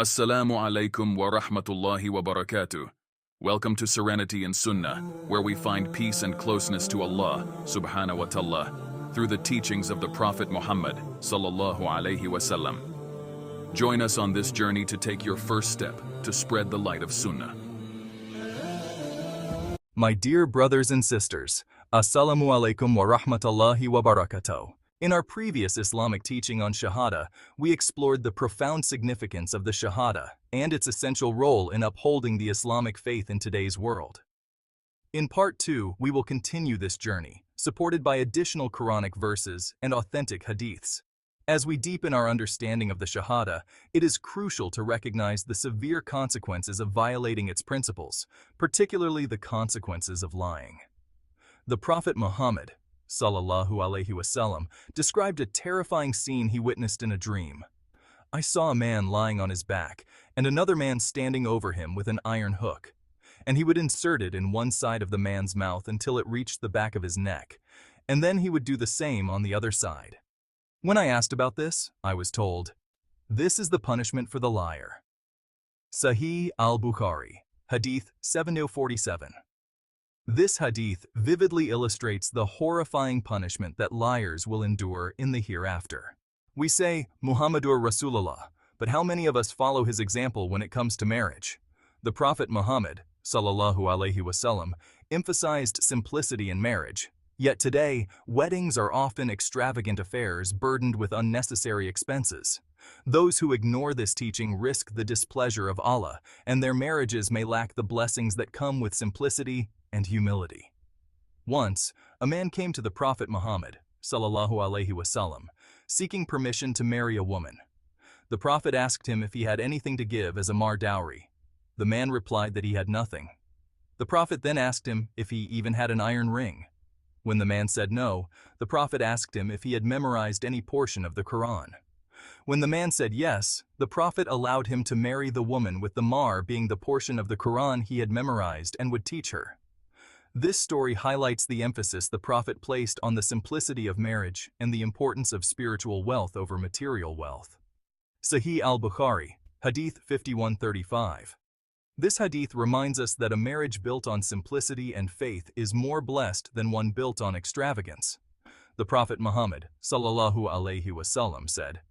As-salamu alaykum wa rahmatullahi wa barakatuh. Welcome to Serenity and Sunnah, where we find peace and closeness to Allah, subhanahu wa ta'ala, through the teachings of the Prophet Muhammad, sallallahu alayhi wasallam. Join us on this journey to take your first step to spread the light of Sunnah. My dear brothers and sisters, As-salamu alaykum wa rahmatullahi wa barakatuh. In our previous Islamic teaching on Shahada, we explored the profound significance of the Shahada and its essential role in upholding the Islamic faith in today's world. In Part 2, we will continue this journey, supported by additional Quranic verses and authentic Hadiths. As we deepen our understanding of the Shahada, it is crucial to recognize the severe consequences of violating its principles, particularly the consequences of lying. The Prophet Muhammad, sallallahu alayhi wasallam, described a terrifying scene he witnessed in a dream. I saw a man lying on his back and another man standing over him with an iron hook, and he would insert it in one side of the man's mouth until it reached the back of his neck, and then he would do the same on the other side. When I asked about this, I was told, "This is the punishment for the liar." Sahih al-Bukhari, Hadith 7047. This hadith vividly illustrates the horrifying punishment that liars will endure in the hereafter. We say, Muhammadur Rasulullah, but how many of us follow his example when it comes to marriage? The Prophet Muhammad, sallallahu alayhi wasallam, emphasized simplicity in marriage. Yet today, weddings are often extravagant affairs burdened with unnecessary expenses. Those who ignore this teaching risk the displeasure of Allah, and their marriages may lack the blessings that come with simplicity and humility. Once, a man came to the Prophet Muhammad, sallallahu alayhi wasallam, seeking permission to marry a woman. The Prophet asked him if he had anything to give as a mar dowry. The man replied that he had nothing. The Prophet then asked him if he even had an iron ring. When the man said no, the Prophet asked him if he had memorized any portion of the Quran. When the man said yes, the Prophet allowed him to marry the woman, with the mar being the portion of the Quran he had memorized and would teach her. This story highlights the emphasis the Prophet placed on the simplicity of marriage and the importance of spiritual wealth over material wealth. Sahih al-Bukhari, Hadith 5135. This hadith reminds us that a marriage built on simplicity and faith is more blessed than one built on extravagance. The Prophet Muhammad, sallallahu alayhi wasallam, said,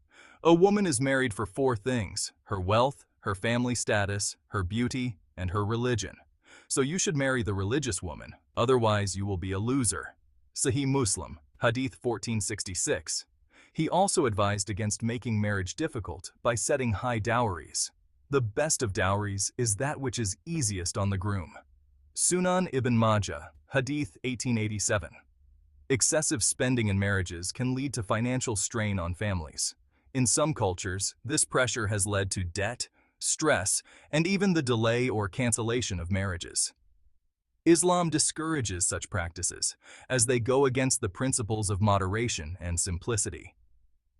"A woman is married for four things: her wealth, her family status, her beauty, and her religion. So you should marry the religious woman, otherwise you will be a loser." Sahih Muslim, Hadith 1466. He also advised against making marriage difficult by setting high dowries. The best of dowries is that which is easiest on the groom. Sunan ibn Majah, Hadith 1887. Excessive spending in marriages can lead to financial strain on families. In some cultures, this pressure has led to debt, stress, and even the delay or cancellation of marriages. Islam discourages such practices, as they go against the principles of moderation and simplicity.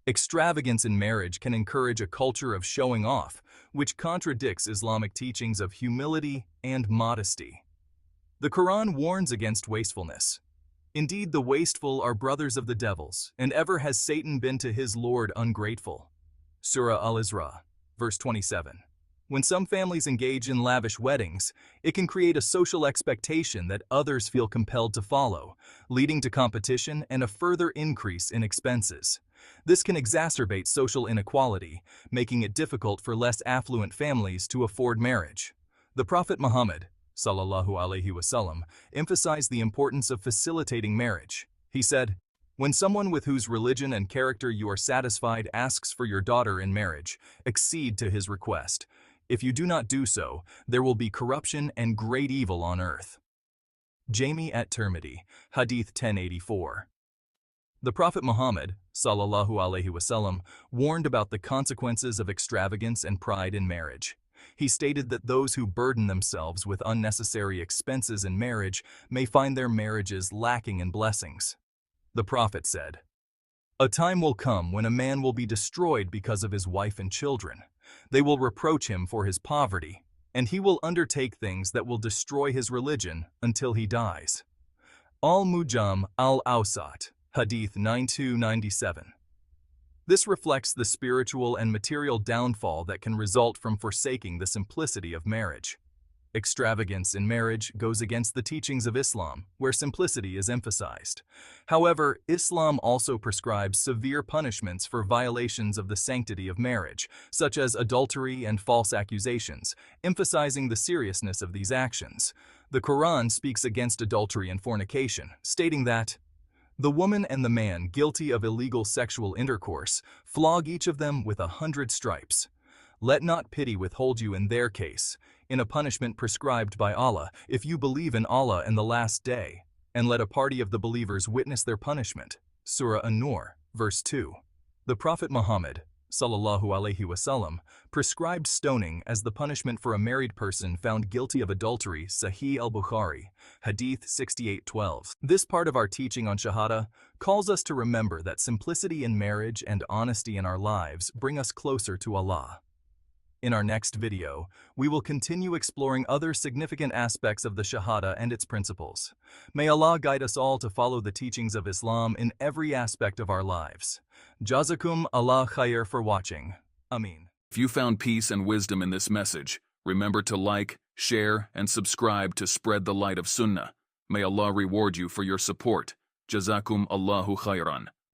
Extravagance in marriage can encourage a culture of showing off, which contradicts Islamic teachings of humility and modesty. The Quran warns against wastefulness. "Indeed, the wasteful are brothers of the devils, and ever has Satan been to his Lord ungrateful." Surah Al-Isra, verse 27. When some families engage in lavish weddings, it can create a social expectation that others feel compelled to follow, leading to competition and a further increase in expenses. This can exacerbate social inequality, making it difficult for less affluent families to afford marriage. The Prophet Muhammad, sallallahu alayhi wasallam, emphasized the importance of facilitating marriage. He said, "When someone with whose religion and character you are satisfied asks for your daughter in marriage, accede to his request. If you do not do so, there will be corruption and great evil on earth." Jami at-Tirmidhi, Hadith 1084. The Prophet Muhammad, sallallahu alayhi wasallam, warned about the consequences of extravagance and pride in marriage. He stated that those who burden themselves with unnecessary expenses in marriage may find their marriages lacking in blessings. The Prophet said, "A time will come when a man will be destroyed because of his wife and children. They will reproach him for his poverty, and he will undertake things that will destroy his religion until he dies." Al-Mujam al-Awsat, Hadith 9297. This reflects the spiritual and material downfall that can result from forsaking the simplicity of marriage. Extravagance in marriage goes against the teachings of Islam, where simplicity is emphasized. However, Islam also prescribes severe punishments for violations of the sanctity of marriage, such as adultery and false accusations, emphasizing the seriousness of these actions. The Quran speaks against adultery and fornication, stating that, "The woman and the man guilty of illegal sexual intercourse, flog each of them with 100 stripes. Let not pity withhold you in their case, in a punishment prescribed by Allah, if you believe in Allah and the last day, and let a party of the believers witness their punishment." Surah An-Nur, verse 2. The Prophet Muhammad, sallallahu alaihi wasallam, prescribed stoning as the punishment for a married person found guilty of adultery, Sahih al-Bukhari, Hadith 68:12. This part of our teaching on Shahada calls us to remember that simplicity in marriage and honesty in our lives bring us closer to Allah. In our next video, we will continue exploring other significant aspects of the Shahada and its principles. May Allah guide us all to follow the teachings of Islam in every aspect of our lives. Jazakum Allah khair for watching. Ameen. If you found peace and wisdom in this message, remember to like, share, and subscribe to spread the light of Sunnah. May Allah reward you for your support. Jazakum Allahu khairan.